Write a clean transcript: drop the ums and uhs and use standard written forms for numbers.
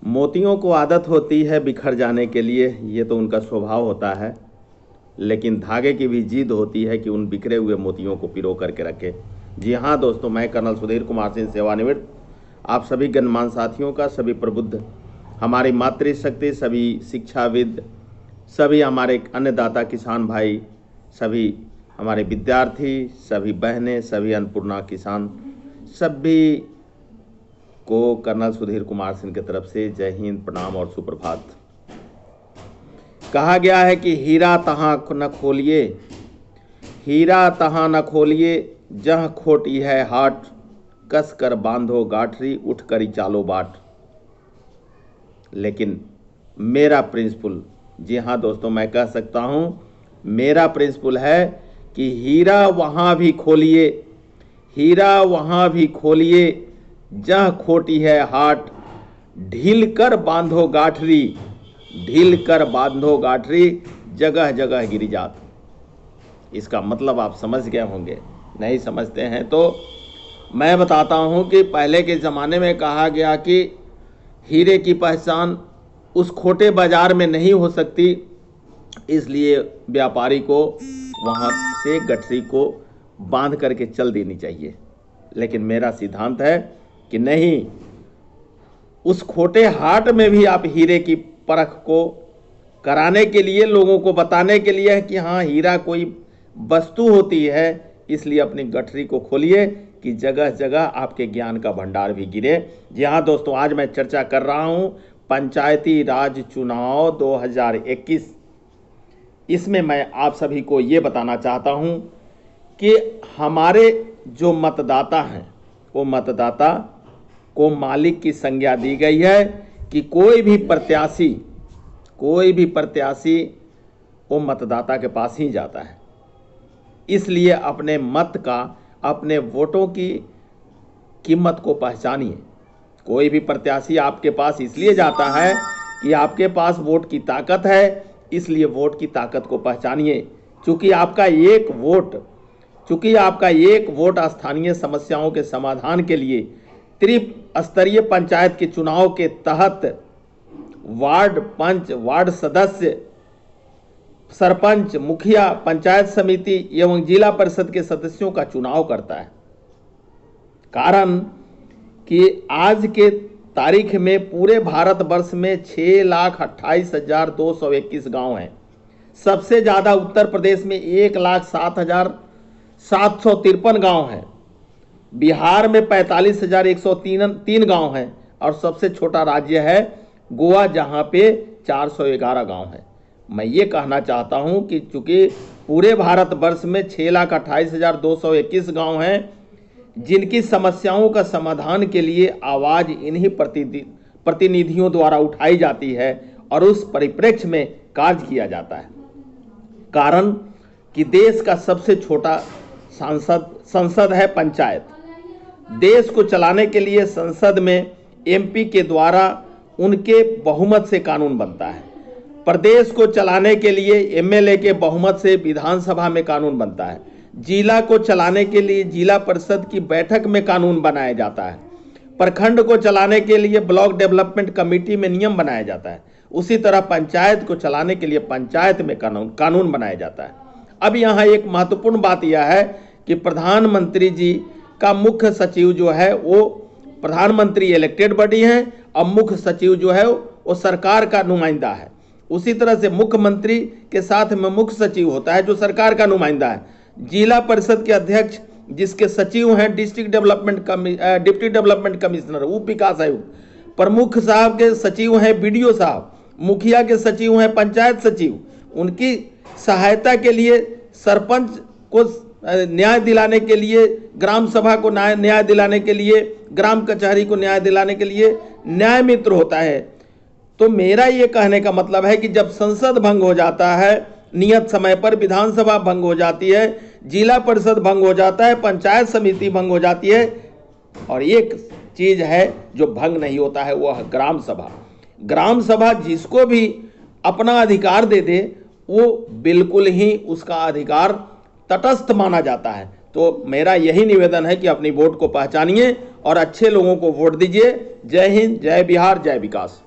मोतियों को आदत होती है बिखर जाने के लिए, ये तो उनका स्वभाव होता है, लेकिन धागे की भी जिद होती है कि उन बिखरे हुए मोतियों को पिरो करके रखे। जी हाँ दोस्तों, मैं कर्नल सुधीर कुमार सिंह सेवानिवृत्त आप सभी गणमान्य साथियों का, सभी प्रबुद्ध, हमारी मातृशक्ति, सभी शिक्षाविद, सभी हमारे अन्नदाता किसान भाई, सभी हमारे विद्यार्थी, सभी बहनें, सभी अन्नपूर्णा किसान, सभी को कर्नल सुधीर कुमार सिंह की तरफ से जय हिंद, प्रणाम और सुप्रभात। कहा गया है कि हीरा तहाँ न खोलिए, हीरा तहाँ न खोलिए, जहाँ खोटी है हाट, कस कर बांधो गाठरी, उठ करी चालो बाट। लेकिन मेरा प्रिंसिपल, जी हाँ दोस्तों, मैं कह सकता हूँ मेरा प्रिंसिपल है कि हीरा वहाँ भी खोलिए, हीरा वहाँ भी खोलिए, जहाँ खोटी है हाट, ढील कर बांधो गाठरी, ढील कर बांधो गाठरी, जगह जगह गिरी जात। इसका मतलब आप समझ गए होंगे, नहीं समझते हैं तो मैं बताता हूँ कि पहले के ज़माने में कहा गया कि हीरे की पहचान उस खोटे बाजार में नहीं हो सकती, इसलिए व्यापारी को वहाँ से गठरी को बांध करके चल देनी चाहिए। लेकिन मेरा सिद्धांत है कि नहीं, उस खोटे हाट में भी आप हीरे की परख को कराने के लिए, लोगों को बताने के लिए कि हाँ हीरा कोई वस्तु होती है, इसलिए अपनी गठरी को खोलिए कि जगह जगह आपके ज्ञान का भंडार भी गिरे। जी हाँ दोस्तों, आज मैं चर्चा कर रहा हूँ पंचायती राज चुनाव 2021। इसमें मैं आप सभी को ये बताना चाहता हूँ कि हमारे जो मतदाता हैं, वो मतदाता को मालिक की संज्ञा दी गई है कि कोई भी प्रत्याशी वो मतदाता के पास ही जाता है। इसलिए अपने मत का, अपने वोटों की कीमत को पहचानिए। कोई भी प्रत्याशी आपके पास इसलिए जाता है कि आपके पास वोट की ताकत है, इसलिए वोट की ताकत को पहचानिए। चूँकि आपका एक वोट स्थानीय समस्याओं के समाधान के लिए त्रिस्तरीय पंचायत के चुनाव के तहत वार्ड पंच, वार्ड सदस्य, सरपंच, मुखिया, पंचायत समिति एवं जिला परिषद के सदस्यों का चुनाव करता है। कारण कि आज के तारीख में पूरे भारतवर्ष में 6,28,221 गांव हैं। सबसे ज़्यादा उत्तर प्रदेश में 1,07,753 गांव हैं। बिहार में 45,103 गांव हैं और सबसे छोटा राज्य है गोवा, जहां पे 411 गांव हैं। मैं ये कहना चाहता हूं कि चूंकि पूरे भारतवर्ष में 6,28,221 गांव हैं, जिनकी समस्याओं का समाधान के लिए आवाज़ इन्हीं प्रतिनिधियों द्वारा उठाई जाती है और उस परिप्रेक्ष्य में कार्य किया जाता है। कारण कि देश का सबसे छोटा संसद है पंचायत। देश को चलाने के लिए संसद में एमपी के द्वारा उनके बहुमत से कानून बनता है। प्रदेश को चलाने के लिए एमएलए के बहुमत से विधानसभा में कानून बनता है। जिला को चलाने के लिए जिला परिषद की बैठक में कानून बनाया जाता है। प्रखंड को चलाने के लिए ब्लॉक डेवलपमेंट कमेटी में नियम बनाया जाता है। उसी तरह पंचायत को चलाने के लिए पंचायत में कानून बनाया जाता है। अब यहाँ एक महत्वपूर्ण बात यह है कि प्रधानमंत्री जी का मुख्य सचिव जो है वो प्रधानमंत्री इलेक्टेड बॉडी है और मुख्य सचिव जो है वो सरकार का नुमाइंदा है। उसी तरह से मुख्यमंत्री के साथ में मुख्य सचिव होता है जो सरकार का नुमाइंदा है। जिला परिषद के अध्यक्ष जिसके सचिव हैं डिप्टी डेवलपमेंट कमिश्नर, उप विकास आयुक्त, प्रमुख साहब के सचिव हैं बीडीओ साहब, मुखिया के सचिव हैं पंचायत सचिव। उनकी सहायता के लिए सरपंच को न्याय दिलाने के लिए, ग्राम सभा को न्याय दिलाने के लिए, ग्राम कचहरी को न्याय दिलाने के लिए न्याय मित्र होता है। तो मेरा ये कहने का मतलब है कि जब संसद भंग हो जाता है नियत समय पर, विधानसभा भंग हो जाती है, जिला परिषद भंग हो जाता है, पंचायत समिति भंग हो जाती है, और एक चीज है जो भंग नहीं होता है, वह ग्राम सभा। ग्राम सभा जिसको भी अपना अधिकार दे दे, वो बिल्कुल ही उसका अधिकार तटस्थ माना जाता है। तो मेरा यही निवेदन है कि अपनी वोट को पहचानिए और अच्छे लोगों को वोट दीजिए। जय हिंद, जय बिहार, जय विकास।